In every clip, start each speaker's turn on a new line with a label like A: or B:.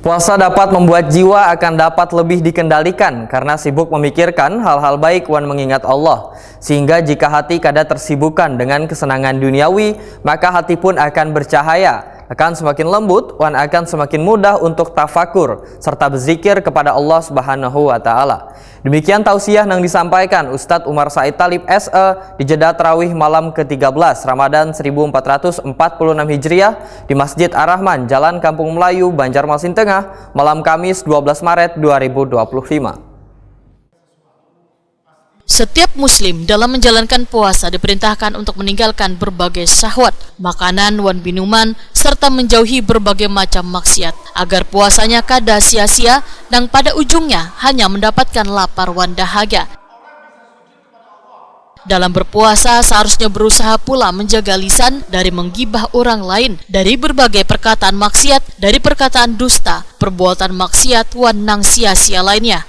A: Puasa dapat membuat jiwa akan dapat lebih dikendalikan karena sibuk memikirkan hal-hal baik wan mengingat Allah. Sehingga jika hati kada tersibukkan dengan kesenangan duniawi, maka hati pun akan bercahaya, akan semakin lembut, wan akan semakin mudah untuk tafakur serta berzikir kepada Allah Subhanahu wa taala. Demikian tausiah yang disampaikan Ustadz Umar Said Talib SE di jeda tarawih malam ke-13 Ramadan 1446 Hijriah di Masjid Ar-Rahman, Jalan Kampung Melayu, Banjarmasin Tengah, malam Kamis 12 Maret 2025.
B: Setiap muslim dalam menjalankan puasa diperintahkan untuk meninggalkan berbagai syahwat, makanan wan minuman, serta menjauhi berbagai macam maksiat, agar puasanya kada sia-sia dan pada ujungnya hanya mendapatkan lapar wan dahaga. Dalam berpuasa seharusnya berusaha pula menjaga lisan dari menggibah orang lain, dari berbagai perkataan maksiat, dari perkataan dusta, perbuatan maksiat wan nang sia-sia lainnya.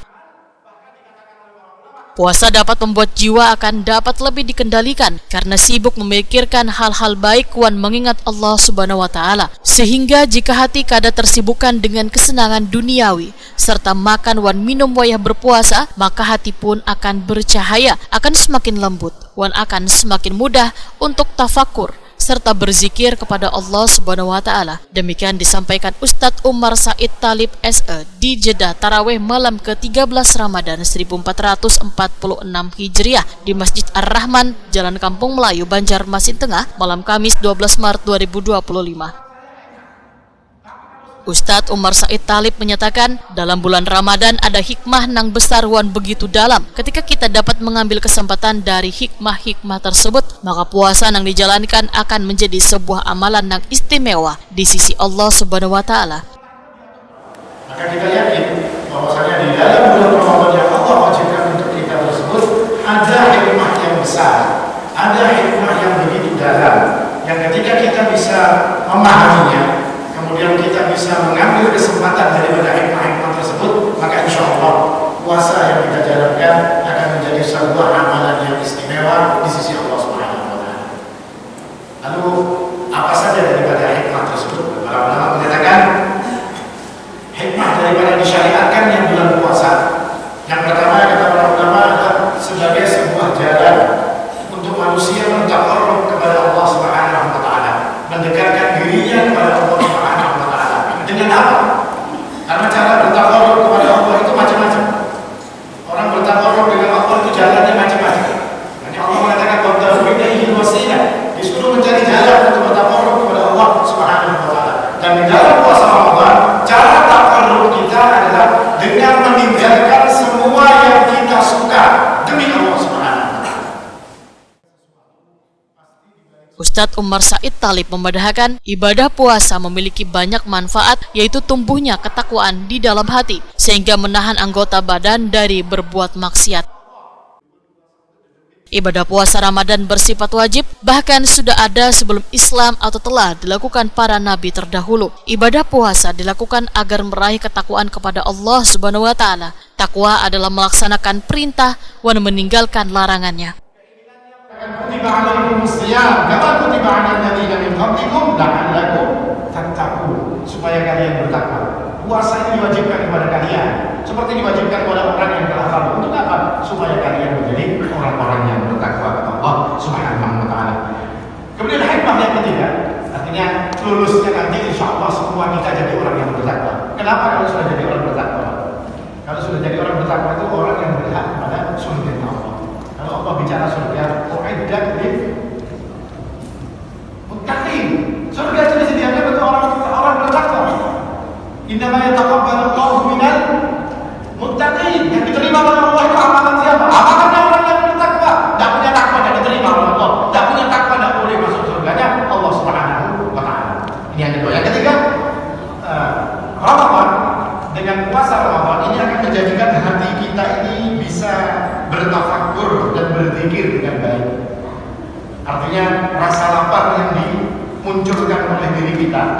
B: Puasa dapat membuat jiwa akan dapat lebih dikendalikan karena sibuk memikirkan hal-hal baik wan mengingat Allah Subhanahu wa taala. Sehingga jika hati kada tersibukkan dengan kesenangan duniawi serta makan wan minum wayah berpuasa, maka hati pun akan bercahaya, akan semakin lembut, wan akan semakin mudah untuk tafakur serta berzikir kepada Allah Subhanahu wa taala. Demikian disampaikan Ustadz Umar Said Talib SE di jeda tarawih malam ke-13 Ramadan 1446 Hijriah di Masjid Ar-Rahman, Jalan Kampung Melayu, Banjarmasin Tengah, malam Kamis 12 Maret 2025. Ustadz Umar Said Talib menyatakan, dalam bulan Ramadan ada hikmah nang besar wan begitu dalam. Ketika kita dapat mengambil kesempatan dari hikmah-hikmah tersebut, maka puasa nang dijalankan akan menjadi sebuah amalan nang istimewa di sisi Allah Subhanahu wa taala.
C: Maka kita yakin bahwasanya di dalam bulan Ramadan yang Allah wajibkan untuk kita tersebut ada hikmah yang besar, ada hikmah yang begitu dalam, yang ketika kita bisa memahaminya, kemudian kita bisa mengambil kesempatan daripada hikmah-hikmah tersebut, maka insya Allah puasa yang kita jalankan akan menjadi sebuah amalan yang istimewa di sisi Allah Subhanahu wa taala. Lalu apa saja daripada hikmah tersebut? Para ulama menyatakan hikmah daripada disyariatkannya bulan puasa. Yang pertama kata para ulama adalah sebagai sebuah jalan untuk manusia mentaqarrub kepada Allah Subhanahu wa taala, mendekatkan dirinya kepada Allah Subhanahu wa taala. Dengan apa? Karena cara bertaqarrub kepada Allah itu macam-macam. Orang bertaqarrub dengan Allah itu jalannya macam-macam. Hanya Allah mengatakan qaddaru ilaihi wasilah, disuruh mencari jalan untuk bertaqarrub kepada Allah Subhanahu wa taala. Dan di dalam puasa Ramadan, cara taqarrub kita adalah dengan meninggalkan semua yang kita suka demi Allah Subhanahu wa taala.
B: Ustadz Umar Said Talib memedahkan ibadah puasa memiliki banyak manfaat, yaitu tumbuhnya ketakwaan di dalam hati sehingga menahan anggota badan dari berbuat maksiat. Ibadah puasa Ramadan bersifat wajib, bahkan sudah ada sebelum Islam atau telah dilakukan para nabi terdahulu. Ibadah puasa dilakukan agar meraih ketakwaan kepada Allah Subhanahu wa taala. Takwa adalah melaksanakan perintah dan meninggalkan larangannya.
C: Kutiba alaikumus shiyam kama kutiba alal ladzina min qablikum la'allakum tattaqun, supaya kalian bertakwa. Puasa ini diwajibkan kepada kalian seperti diwajibkan kepada orang yang telah lalu. Untuk apa? Supaya kalian menjadi orang-orang yang bertakwa kepada Allah Subhanahu wa taala. Kemudian hikmah yang ketiga, artinya lulusnya nanti insyaallah semua kita jadi orang yang bertakwa. Kenapa kalau sudah jadi orang bertakwa? Kalau sudah jadi orang bertakwa itu orang yang berhak kepada surga Allah. Kalau Allah bicara surga, uiddat lil muttaqin. Surga itu disediakan untuk orang bertakwa. Innama yataqabbalu Allahu minal muttaqin. Yang diterima oleh Allah itu amalan siapa? Amalannya orang yang bertakwa. Tidak punya takwa dan diterima oleh Allah. Tidak punya takwa tidak boleh masuk surganya Allah Subhanahu wa taala. Ini yang kedua. Yang ketiga, Ramadan, dengan puasa Ramadan ini akan menjadikan hati kita ini bisa bertafakur dan berzikir dengan baik. Artinya rasa lapar yang dimunculkan oleh diri kita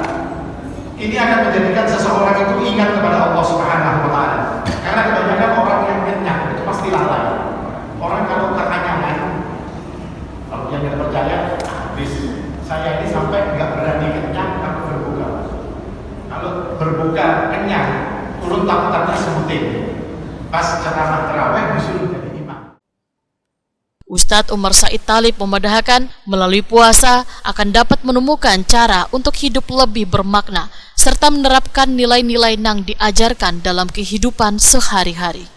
C: ini akan menjadikan seseorang itu ingat kepada Allah Subhanahu wa taala. Karena kebanyakan orang yang kenyang itu pasti lalai. Orang kalau kekenyangan, kalau yang tidak percaya, habis saya ini sampai nggak berani kenyang kalau berbuka. Kalau berbuka kenyang turun tak-taknya sebutin. Pas ceramah tarawih disuruh jadi imam.
B: Ustadz Umar Said Talib memedahkan melalui puasa akan dapat menemukan cara untuk hidup lebih bermakna serta menerapkan nilai-nilai yang diajarkan dalam kehidupan sehari-hari.